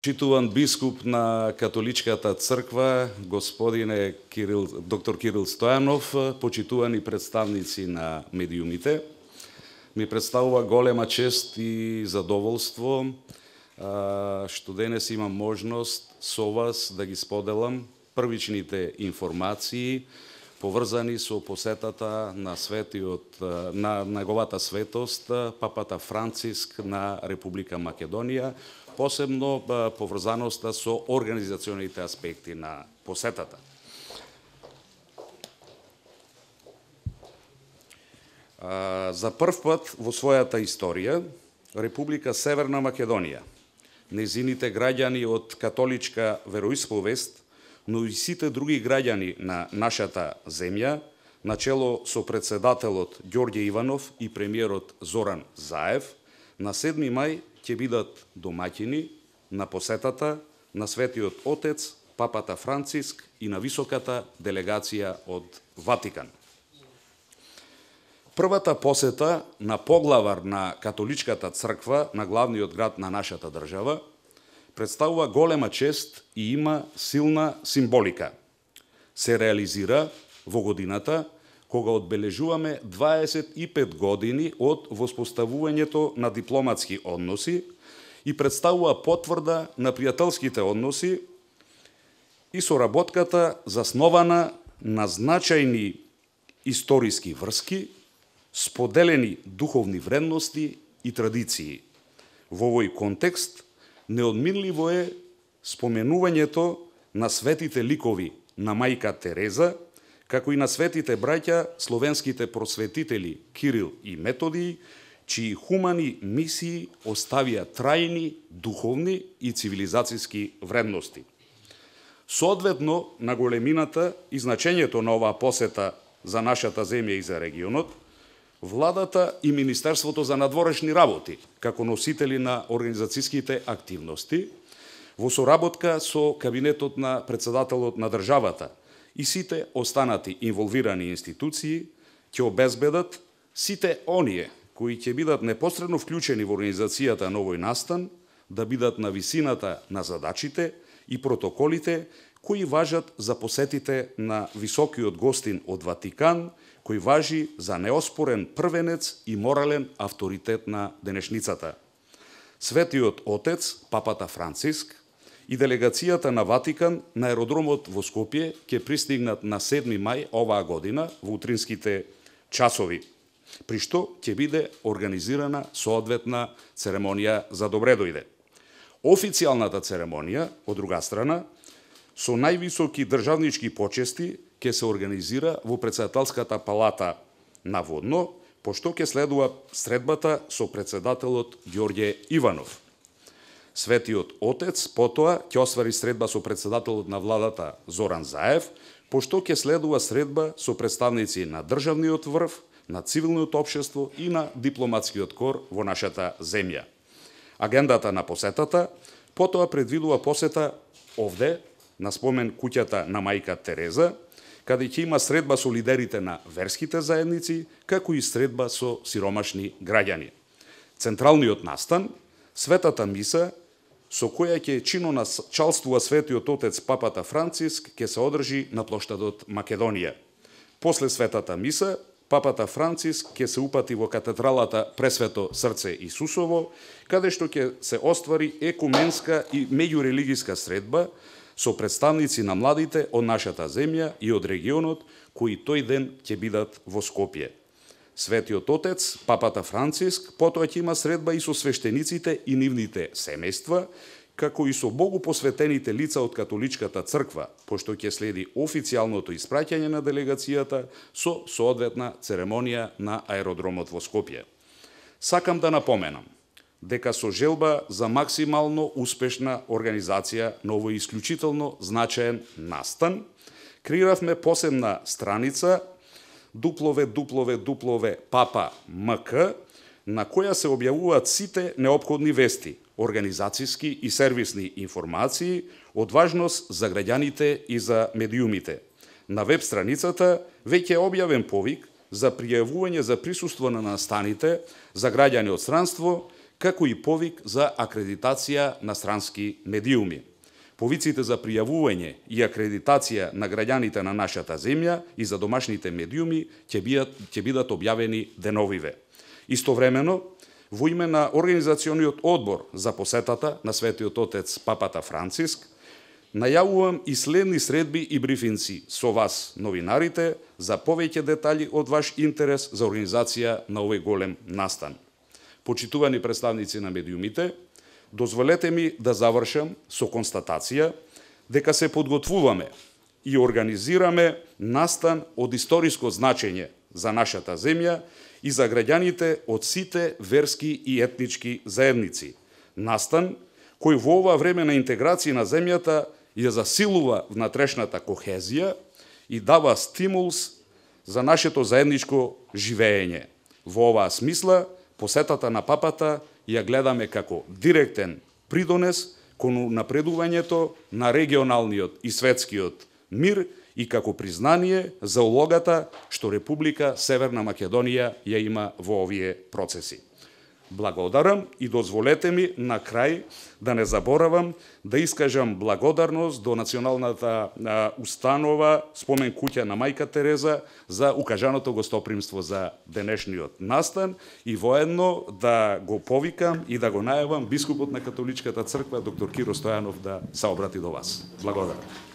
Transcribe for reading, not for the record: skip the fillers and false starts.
Почитуван бискуп на католичката црква, господине доктор Кирил Стојанов, почитувани представници на медиумите, ми представува голема чест и задоволство што денес имам можност со вас да ги споделам првичните информации поврзани со посетата на светиот на неговата светост папата Франциск на Република Македонија, посебно поврзаноста со организационите аспекти на посетата. За прв пат во својата историја, Република Северна Македонија, незините граѓани од католичка вероисповест, но и сите други граѓани на нашата земја, начело со председателот Ѓорѓе Иванов и премиерот Зоран Заев, на 7 мај ќе бидат домаќини на посетата на Светиот Отец, папата Франциск и на високата делегација од Ватикан. Првата посета на поглавар на католичката црква на главниот град на нашата држава представува голема чест и има силна символика. Се реализира во годината кога одбележуваме 25 години од воспоставувањето на дипломатски односи и представува потврда на пријателските односи и соработката заснована на значајни историски врски, споделени духовни вредности и традиции. Во овој контекст неодминливо е споменувањето на светите ликови на мајка Тереза, како и на светите браќа словенските просветители Кирил и Методий, чии хумани мисии оставија трајни духовни и цивилизацијски вредности. Соодветно на големината и значењето на оваа посета за нашата земја и за регионот, владата и Министерството за надворешни работи, како носители на организацијските активности, во соработка со кабинетот на председателот на државата и сите останати инволвирани институции, ќе обезбедат сите оние кои ќе бидат непосредно вклучени во организацијата на овој настан, да бидат на висината на задачите и протоколите кои важат за посетите на високиот гостин од Ватикан, кој важи за неоспорен првенец и морален авторитет на денешницата. Светиот Отец, папата Франциск, и делегацијата на Ватикан на аеродромот во Скопје ќе пристигнат на 7 мај оваа година во утринските часови, при што ќе биде организирана соодветна церемонија за добредојде. Официјалната церемонија, од друга страна, со највисоки државнички почести ќе се организира во председателската палата наводно, пошто ќе следува средбата со председателот Ѓорѓе Иванов. Светиот Отец потоа ќе оствари средба со председателот на владата Зоран Заев, пошто ќе следува средба со представници на државниот врв, на цивилното општество и на дипломатскиот кор во нашата земја. Агендата на посетата потоа предвидува посета овде, на спомен куќата на мајка Тереза, каде ќе има средба со лидерите на верските заедници, како и средба со сиромашни граѓани. Централниот настан, светата миса, со која ќе чиноначалствува Светиот Отец папата Франциск, ќе се одржи на плоштадот Македонија. После светата миса, папата Франциск ќе се упати во катедралата Пресвето Срце Исусово, каде што ќе се оствари екуменска и меѓурелигиска средба со представници на младите од нашата земја и од регионот, кои тој ден ќе бидат во Скопје. Светиот Отец, папата Франциск, потоа ќе има средба и со свештениците и нивните семејства, како и со богу посветените лица од католичката црква, пошто ќе следи официјалното испраќање на делегацијата со соодветна церемонија на аеродромот во Скопје. Сакам да напоменам дека со желба за максимално успешна организација на овој исклучително значаен настан, креиравме посебна страница www.papa.mk, на која се објавуваат сите неопходни вести, организацијски и сервисни информации од важност за граѓаните и за медиумите. На веб страницата веќе е објавен повик за пријавување за присуство на настаните за граѓани од странство, како и повик за акредитација на странски медиуми. Повиците за пријавување и акредитација на граѓаните на нашата земја и за домашните медиуми ќе бидат објавени деновиве. Истовремено, во име на Организациониот одбор за посетата на Светиот Отец Папата Франциск, најавувам и следни средби и брифинци со вас, новинарите, за повеќе детали од ваш интерес за организација на овој голем настан. Почитувани представници на медиумите, дозволете ми да завршам со констатација дека се подготвуваме и организираме настан од историско значење за нашата земја и за граѓаните од сите верски и етнички заедници. Настан кој во ова време на интеграција на земјата ја засилува внатрешната кохезија и дава стимулс за нашето заедничко живеење. Во оваа смисла, посетата на папата ја гледаме како директен придонес кон напредувањето на регионалниот и светскиот мир и како признание за улогата што Република Северна Македонија ја има во овие процеси. Благодарам и дозволете ми на крај да не заборавам да искажам благодарност до Националната установа Спомен куќа на Мајка Тереза за укажаното гостопримство за денешниот настан и воедно да го повикам и да го најавам бискупот на Католичката црква доктор Киро Стојанов да се обрати до вас. Благодарам.